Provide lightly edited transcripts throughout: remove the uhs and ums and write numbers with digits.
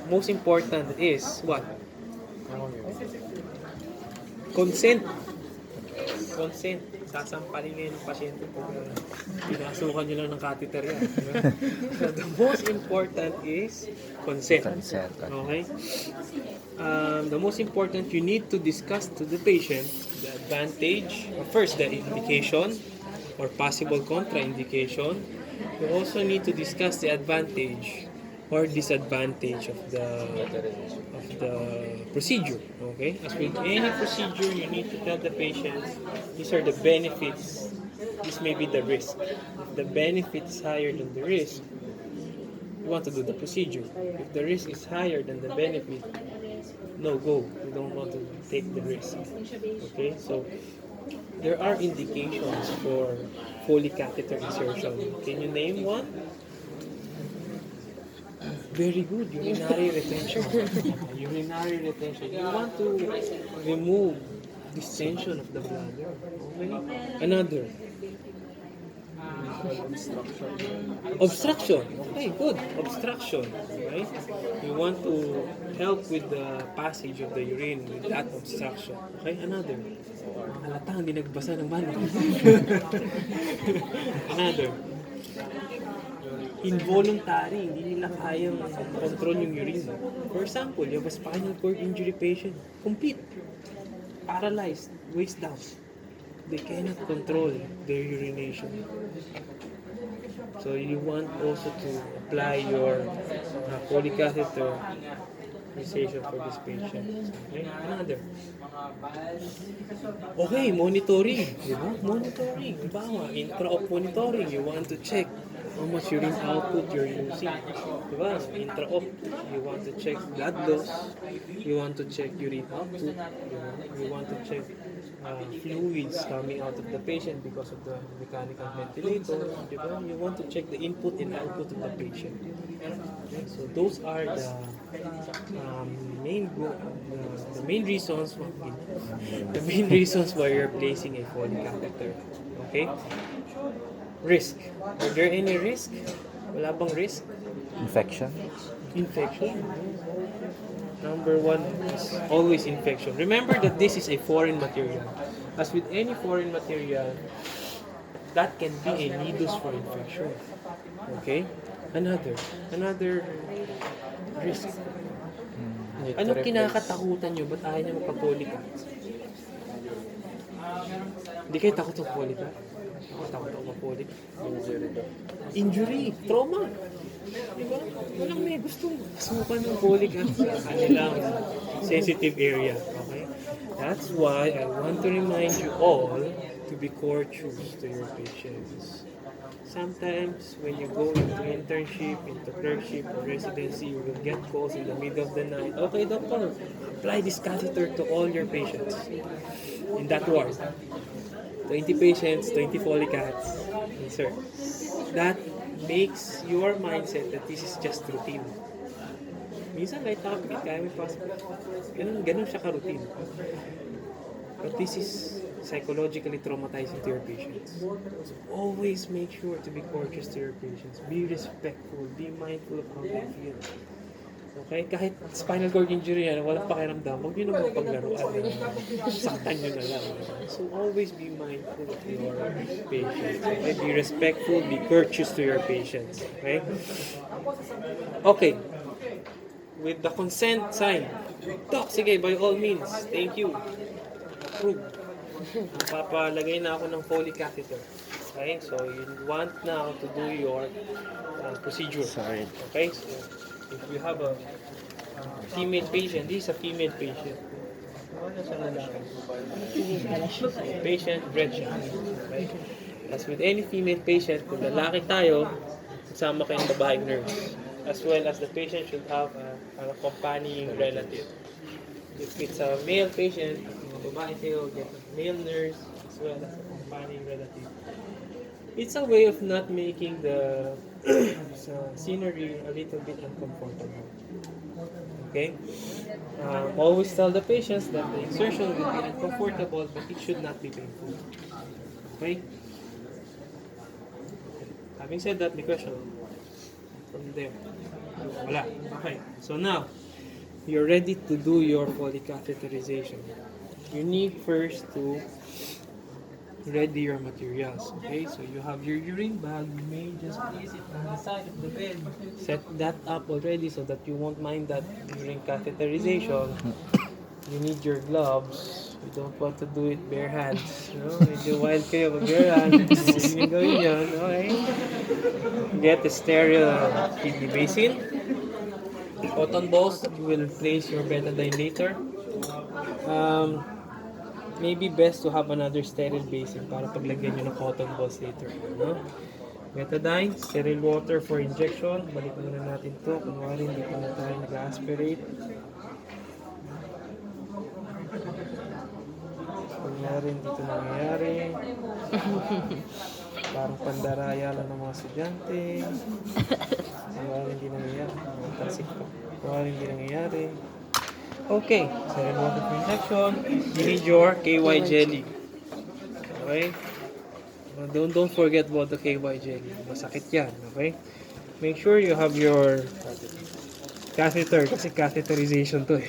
Most important is what? Consent. Consent. Sasampalin niyo yung pasyente pag pinasukan nyo lang ng catheter yan. Diba? So the most important is consent. Consent. Okay? The most important, you need to discuss to the patient the advantage, first the indication or possible contraindication. You also need to discuss the advantage or disadvantage of the procedure. Okay? As with any procedure, you need to tell the patient these are the benefits. This may be the risk. If the benefit is higher than the risk, you want to do the procedure. If the risk is higher than the benefit, no go. You don't want to take the risk. Okay? So there are indications for Foley catheter insertion. Can you name one? Very good. Urinary retention. Urinary retention. You want to remove distension of the bladder. Okay? Another. Obstruction. Okay, good. Obstruction. Right? You want to help with the passage of the urine with that obstruction. Okay, another. Halata, hindi nagbasa ng mano. Another. Involuntary, hindi nila kayang control yung urine. For example, you have a spinal cord injury patient, complete, paralyzed, waist down. They cannot control their urination. So you want also to apply your Foley catheter insertion for this patient. Okay, another. Okay, monitoring. Diba? Monitoring. Diba? Intra-op monitoring. You want to check how much urine output you're using. Diba? So, intra-op, you want to check blood loss, you want to check urine output, you want to check fluids coming out of the patient because of the mechanical ventilator. Diba? You want to check the input and output of the patient. Okay? So those are the main reasons why you're placing a Foley catheter. Okay? Risk. Are there any risk? Wala bang risk? Infection. Infection. Number one is always infection. Remember that this is a foreign material. As with any foreign material, that can be a nidus for infection. Okay? Another risk. Anong kinakatakutan nyo? Ba't ayaw nyo magpa-Foley ka? Hindi kayo takot sa Foley ka? Ako takot ako magpa-Foley. Injury. Trauma. Diba? Walang may gustong sukan ng Foley ka sa kanilang sensitive area. Okay? That's why I want to remind you all to be courteous to your patients. Sometimes when you go into internship, into clerkship, or residency, you will get calls in the middle of the night. Okay, doctor, apply this catheter to all your patients in that ward. 20 patients, 20 Foley cats. Insert. That makes your mindset that this is just routine. Minsan light topic, kaya may pasok. Ganun siya ka-routine. But this is psychologically traumatizing to your patients. So always make sure to be courteous to your patients. Be respectful. Be mindful of how they feel. Okay? Kahit spinal cord injury yan, walang pakiramdam, huwag nyo naman paglaruan. Saktan nyo na lang. So always be mindful of your patients. Okay? Be respectful. Be courteous to your patients. Okay? Okay. With the consent sign. Doc, sige, by all means. Thank you. Approved. Papalagay na ako ng Foley catheter. Okay? So, you want now to do your procedure. Sorry. Okay? So, if you have a female patient, this is a female patient. Patient, red shot. Okay? As with any female patient, kung lalaki tayo, kasama kayong babaeng nurse. As well as the patient should have an accompanying relative. If it's a male patient, babae tayo, get a male nurse as well as a companion relative. It's a way of not making the scenery a little bit uncomfortable. Okay? Always tell the patients that the insertion will be uncomfortable, but it should not be painful. Okay? Having said that, the question from there. Wala. Okay. So now, you're ready to do your Foley catheterization. You need first to ready your materials. Okay, so you have your urine bag. You may just place it on the side of the bed. Set that up already so that you won't mind that during catheterization. You need your gloves. You don't want to do it bare hands. No? Medyo wild kayo pag bare hands. Huwag niyong gawin yun. Okay? Get a sterile kidney basin. Cotton balls that you will place your betadine later. Maybe best to have another sterile basin para paglagyan nyo ng cotton balls later. No? Betadine, sterile water for injection. Balik muna natin to. Kunwari hindi pa na tayo nag-aspirate. Kunwari hindi ito nangyayari. Parang pandaraya lang ng mga estudyante. Kunwari hindi nangyayari. Tansik pa. Kunwari hindi nangyayari. Okay, sterile water for injection. You need your KY jelly. Okay? Don't forget about the KY jelly. Masakit yan. Okay? Make sure you have your catheter. Kasi catheterization to eh.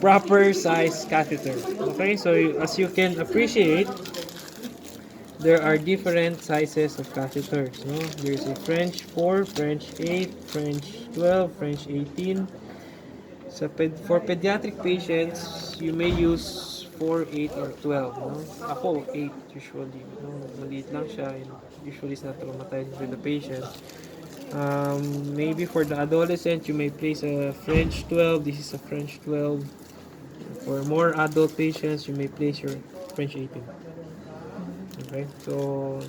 Proper size catheter. Okay? So as you can appreciate, there are different sizes of catheters. No? There's a French 4, French 8, French 12, French 18. For pediatric patients, you may use 4, 8, or 12. No? Ako, 8 usually. No? Maliit lang siya. Usually it's not traumatizing for the patient. Maybe for the adolescent, you may place a French 12. This is a French 12. For more adult patients, you may place your French 18. Okay, so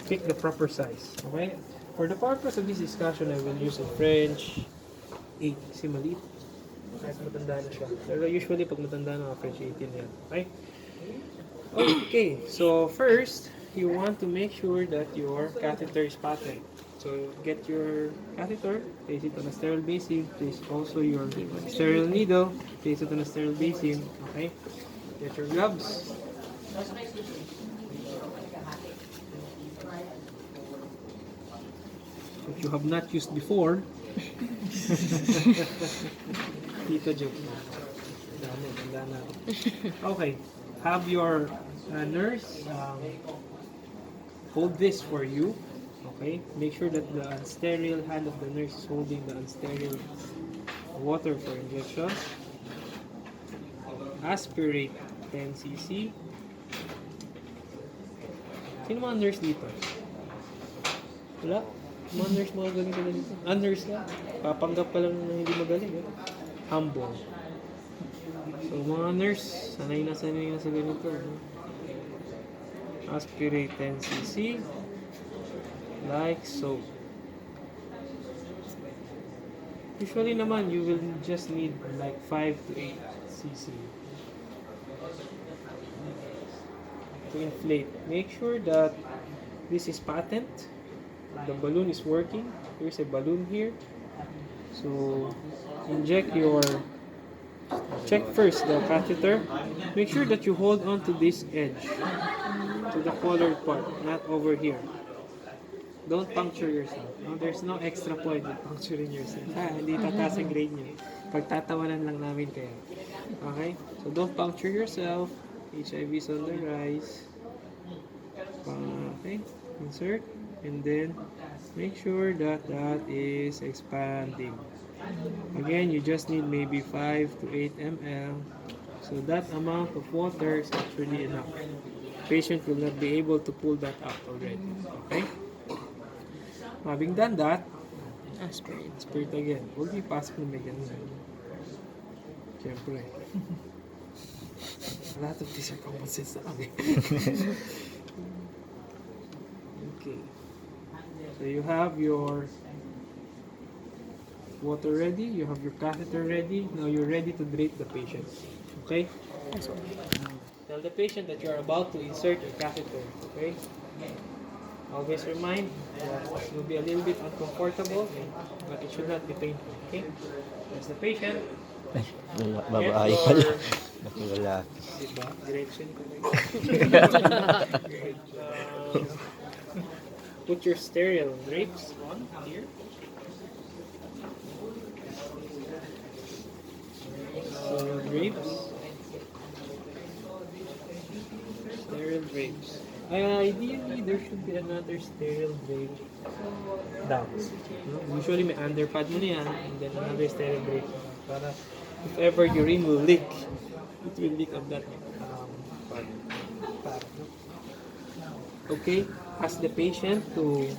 pick the proper size. Okay, for the purpose of this discussion, I will use a French 8 kasi maliit. Kahit matanda na siya. Pero usually, pag matanda na, French 18 yan. Okay? Okay, so first, you want to make sure that your catheter is patent. So, get your catheter, place it on a sterile basin, place also your sterile needle, place it on a sterile basin. Okay? Get your gloves. If you have not used before, Tito joke. Okay, have your nurse hold this for you. Okay, make sure that the unsterile hand of the nurse is holding the unsterile water for injection. Aspirate 10 cc. Sino mga nurse dito? Wala? Mga nurse magaling sila dito. Nurse na. Papanggap ka lang na hindi magaling. Eh. Humble. So mga nurse, sanay na sa ganito. No? Aspirate 10 cc. Like so. Usually naman, you will just need like 5 to 8 cc. To inflate. Make sure that this is patent. The balloon is working. There's a balloon here. So inject your, check first the catheter. Make sure that you hold on to this edge, to the colored part, not over here. Don't puncture yourself. No, there's no extra point in puncturing yourself. Hindi tataas ang grade nyo. Pagtatawanan lang namin kayo. Okay? So don't puncture yourself. HIV is on the rise. Okay? Insert. And then make sure that that is expanding. Again, you just need maybe 5 to 8 ml. So that amount of water is actually enough. Patient will not be able to pull that out already. Okay? Having done that, aspirate. Aspirate again. Huwag ipasok na may ganun. Siyempre. A lot of these are common sense na kami. Okay. So you have your water ready, you have your catheter ready. Now you're ready to drape the patient. Okay? Tell the patient that you are about to insert your catheter. Okay? Always remind that it will be a little bit uncomfortable, but it should not be painful. Okay? There's the patient. Ay, babae pala. Lalaki. Diba? Direction ko na Put your sterile drapes on here. ideally, there should be another sterile break down. No? Usually, may underpad mo na yan, and then another sterile break down. Para if ever urine will leak, it will leak on that part. No? Okay, ask the patient to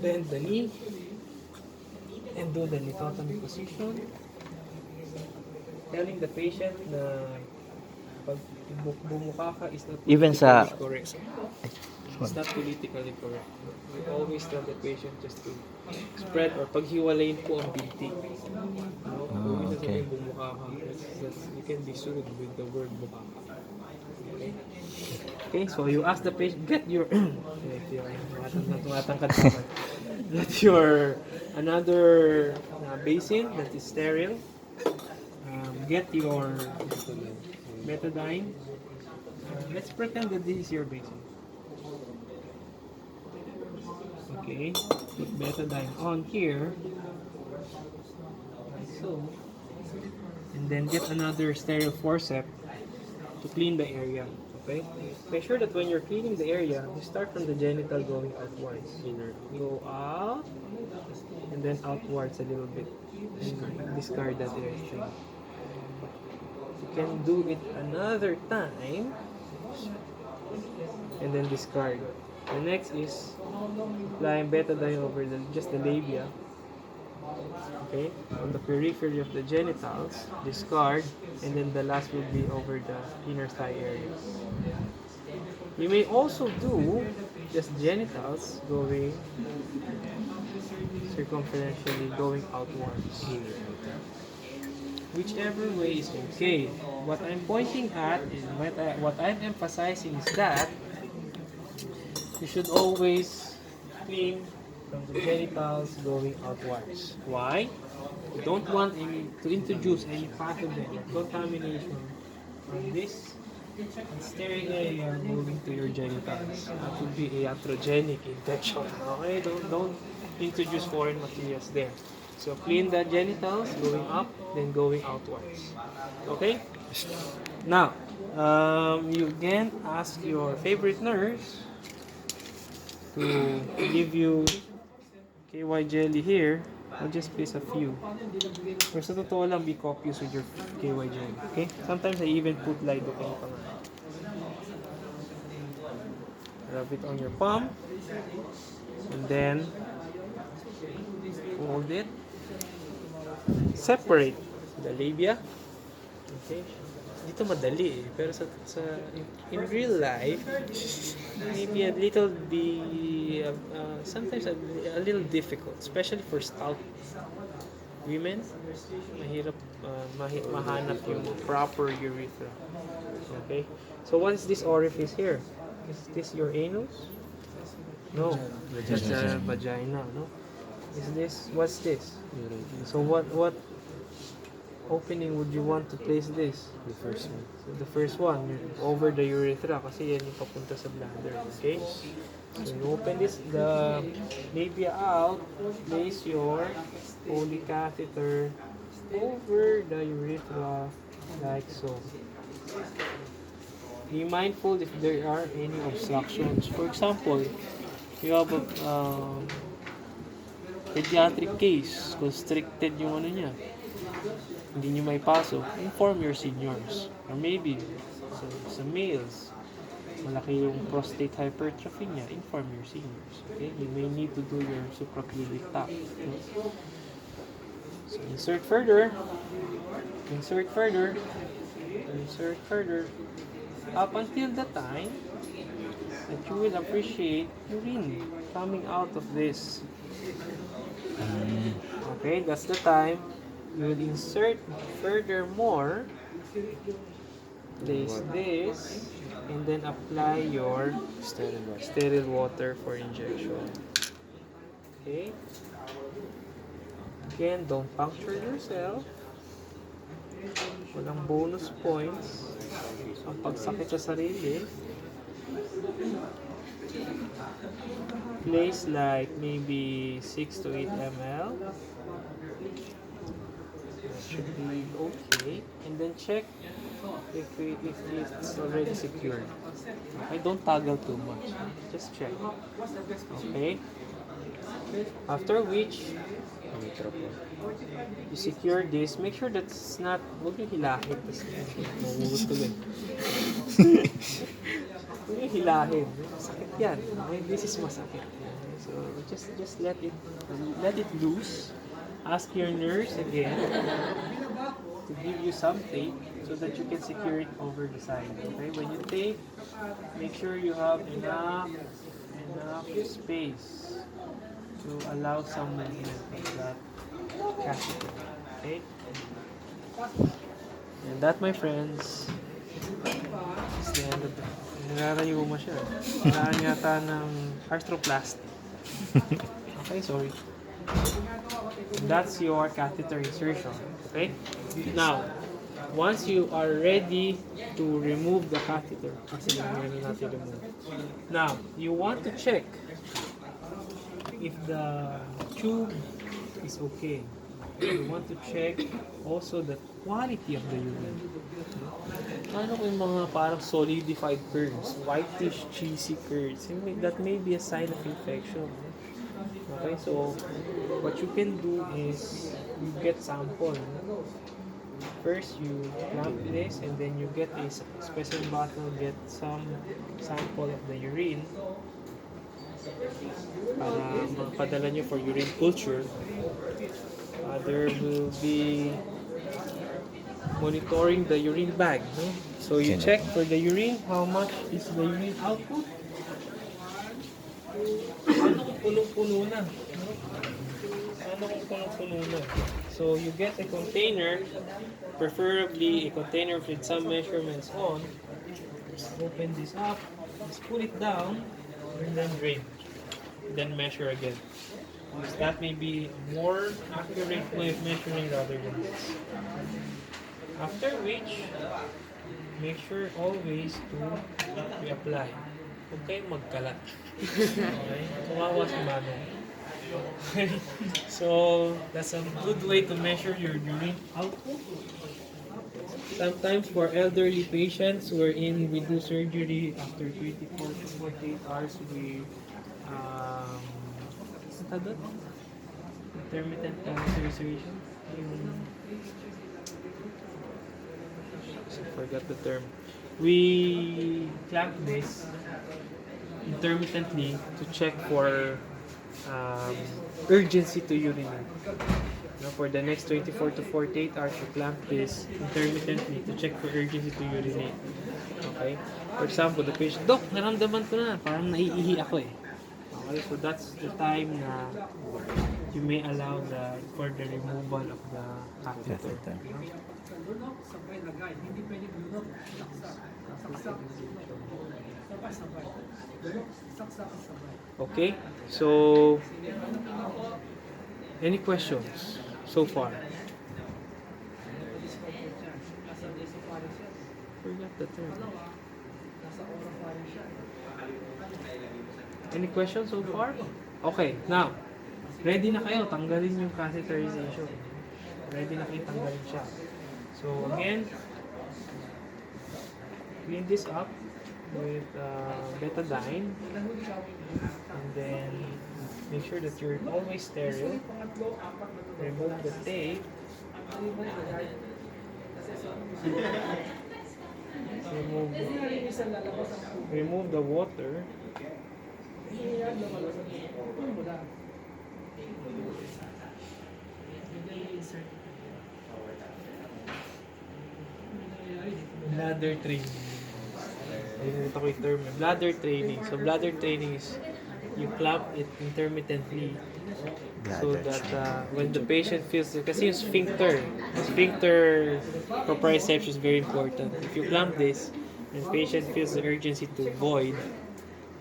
bend the knee and do the lithotomy position. Telling the patient na pag bumuka ka is not Even sa- correct. It's not politically correct. We always tell the patient just to spread or paghiwalayin po ang binti. No? Huwag okay. sasabihin bumuka ka. You can be sued with the word bumuka ka. Okay? Okay, so you ask the patient, get your get your another basin that is sterile. Get your betadine. Let's pretend that this is your basin. Okay, put betadine on here, like so, and then get another sterile forceps to clean the area. Okay, make sure that when you're cleaning the area, you start from the genital going outwards. Go out, and then outwards a little bit, and discard that area. You can do it another time, and then discard. The next is applying betadine over just the labia. Okay, on the periphery of the genitals, discard, and then the last will be over the inner thigh areas. You may also do just genitals going circumferentially going outwards. Whichever way is okay. What I'm pointing at is what I'm emphasizing is that you should always clean from the genitals going outwards. Why? You don't want to introduce any pathogen or contamination from this sterile area moving to your genitals. That would be a iatrogenic infection. Okay? Don't introduce foreign materials there. So clean the genitals going up, then going outwards. Okay? Now, you again ask your favorite nurse to give you KY jelly here. I'll just place a few. Pero sa totoo lang, be copious with your KY jelly. Okay? Sometimes I even put lidocaine pa nga. Rub it on your palm. And then, hold it. Separate the labia. Okay? Dito madali eh. Pero in real life, maybe a little sometimes a little difficult, especially for stout women. Mahirap mahanap yung proper urethra. Okay? So what is this orifice here? Is this your anus? No, that's a vagina, no? What's this? So what opening would you want to place this? The first one. So the first one, over the urethra kasi yan yung papunta sa bladder, okay? So you open the labia out, place your Foley catheter over the urethra like so. Be mindful if there are any obstructions. For example, you have a pediatric case, constricted yung ano niya, hindi nyo may pasok, inform your seniors. Or maybe, sa males, malaki yung prostate hypertrophy niya, inform your seniors. Okay? You may need to do your suprapubic tap. Okay? So insert further, up until the time that you will appreciate urine coming out of this. Okay, that's the time you will insert furthermore, place this, and then apply your sterile water for injection. Okay. Again, don't puncture yourself. Walang bonus points ang pagsakit sa sarili. Place like maybe 6 to 8 ml. should be okay. And then check if it's already secured. Okay, don't toggle too much. Just check. Okay. After which, you secure this. Make sure that's not, huwag yung hilahin. Tapos, mahuhulog tuloy. Huwag yung hilahin. Masakit yan. Okay? This is masakit. So, just let it loose. Ask your nurse again to give you some tape so that you can secure it over the side. Okay? When you tape, make sure you have enough space to allow some movement of that catheter. Okay? And that, my friends, is the end of the... Nararayuma siya. Kailangan yata ng arthroplasty. Okay, sorry. That's your catheter insertion. Okay? Now, once you are ready to remove the catheter, kasi meron natin remove. Now, you want to check if the tube is okay. You want to check also the quality of the urine. Ano kung yung mga parang solidified curds, whitish, cheesy curds, that may be a sign of infection. Okay, so what you can do is you get sample. First, you clamp this and then you get a special bottle, get some sample of the urine para mapadala nyo for urine culture. There will be monitoring the urine bag. No? So you check for the urine, how much is the urine output. Ano kung punong-puno na? Ano kung punong-puno na? So you get a container, preferably a container with some measurements on. Just open this up, just put it down, and then drain. Then measure again. Because that may be a more accurate way of measuring rather than this. After which, make sure always to reapply. Huwag kayong magkalat. Okay? Kawawa si Manong. Okay? So, that's a good way to measure your urine output. Sometimes for elderly patients wherein we do surgery after 24 to 48 hours, we intermittent catheterization. I forgot the term. We clamp this intermittently to check for urgency to urinate. Now, for the next 24 to 48 hours, you clamp this intermittently to check for urgency to urinate. Okay? For example, the patient, Doc, naramdaman ko na, parang naiihi ako eh. Okay, so that's the time na you may allow for the removal of the catheter. Okay, so any questions so far? Forgot the term. Any questions so far? Okay, now, ready na kayo, tanggalin yung catheterization. Ready na kayo, tanggalin siya. So again, clean this up with betadine, and then make sure that you're always sterile. Remove the tape. Remove the water. Bladder training. Ito ko yung term. Bladder training. So bladder training is you clamp it intermittently so that when the patient feels, kasi yung sphincter proprioception is very important. If you clamp this and patient feels the urgency to void,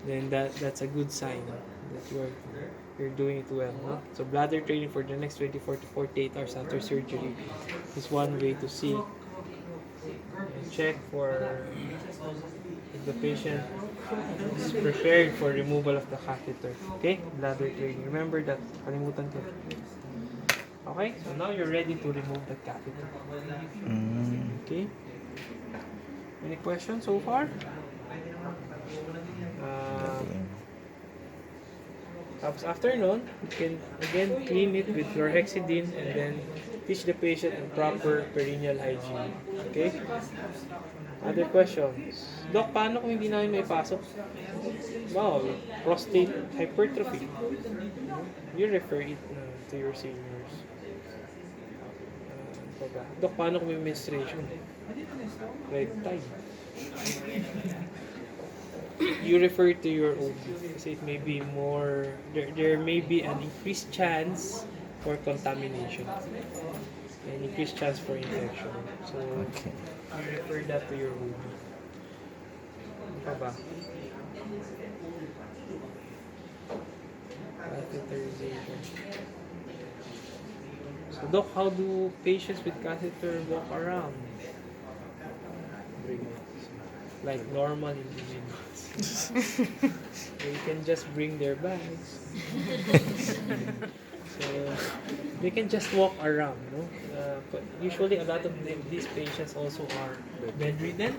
then that's a good sign that you're doing it well. No? So bladder training for the next 24 to 48 hours after surgery is one way to see and check for if the patient is prepared for removal of the catheter. Okay? Bladder training. Remember that. Kalimutan ko. Okay, so now you're ready to remove the catheter. Okay. Any questions so far? Tapos after nun, you can again clean it with chlorhexidine and then teach the patient on proper perineal hygiene. Okay? Other questions? Doc, paano kung hindi namin may pasok? Wow, prostate hypertrophy. You refer it to your seniors. Doc, paano kung may menstruation? Red tide. You refer to your OB kasi it may be more, there may be an increased chance for contamination, an increased chance for infection. So, Okay. you refer that to your OB. Ano pa ba? Catheterization. So, Doc, how do patients with catheter walk around? Like normal individuals. They can just bring their bags. So they can just walk around, no? But usually a lot of these patients also are bedridden,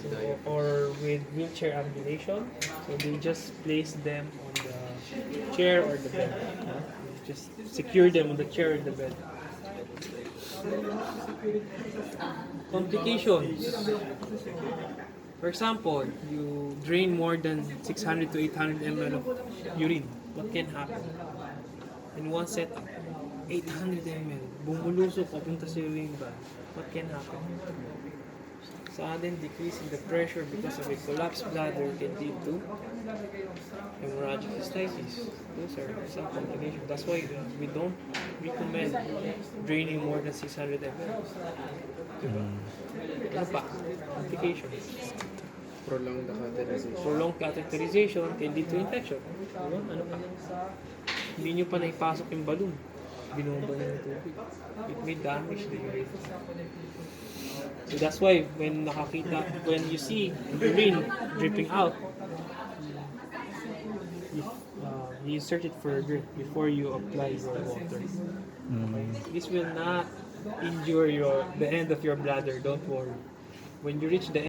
so, or with wheelchair ambulation. So they just place them on the chair or the bed. Just secure them on the chair or the bed. Complications. For example, you drain more than 600 to 800 ml of urine. What can happen? In one setup, 800 ml, bumulusok papunta sa urine bag. What can happen? Sudden decrease in the pressure because of a collapsed bladder can lead to hemorrhagic cystitis. Those are some complications. That's why we don't recommend draining more than 600 ml. Diba? Ano pa? Complications. Prolonged catheterization. Prolonged catheterization can lead to infection. Diba? Ano pa? Hindi nyo pa naipasok yung balloon. Binomba nyo yung tubig. It may damage the urethra. So that's why when you see urine dripping out, you insert it further before you apply your water. Okay? This will not injure the end of your bladder. Don't worry. When you reach the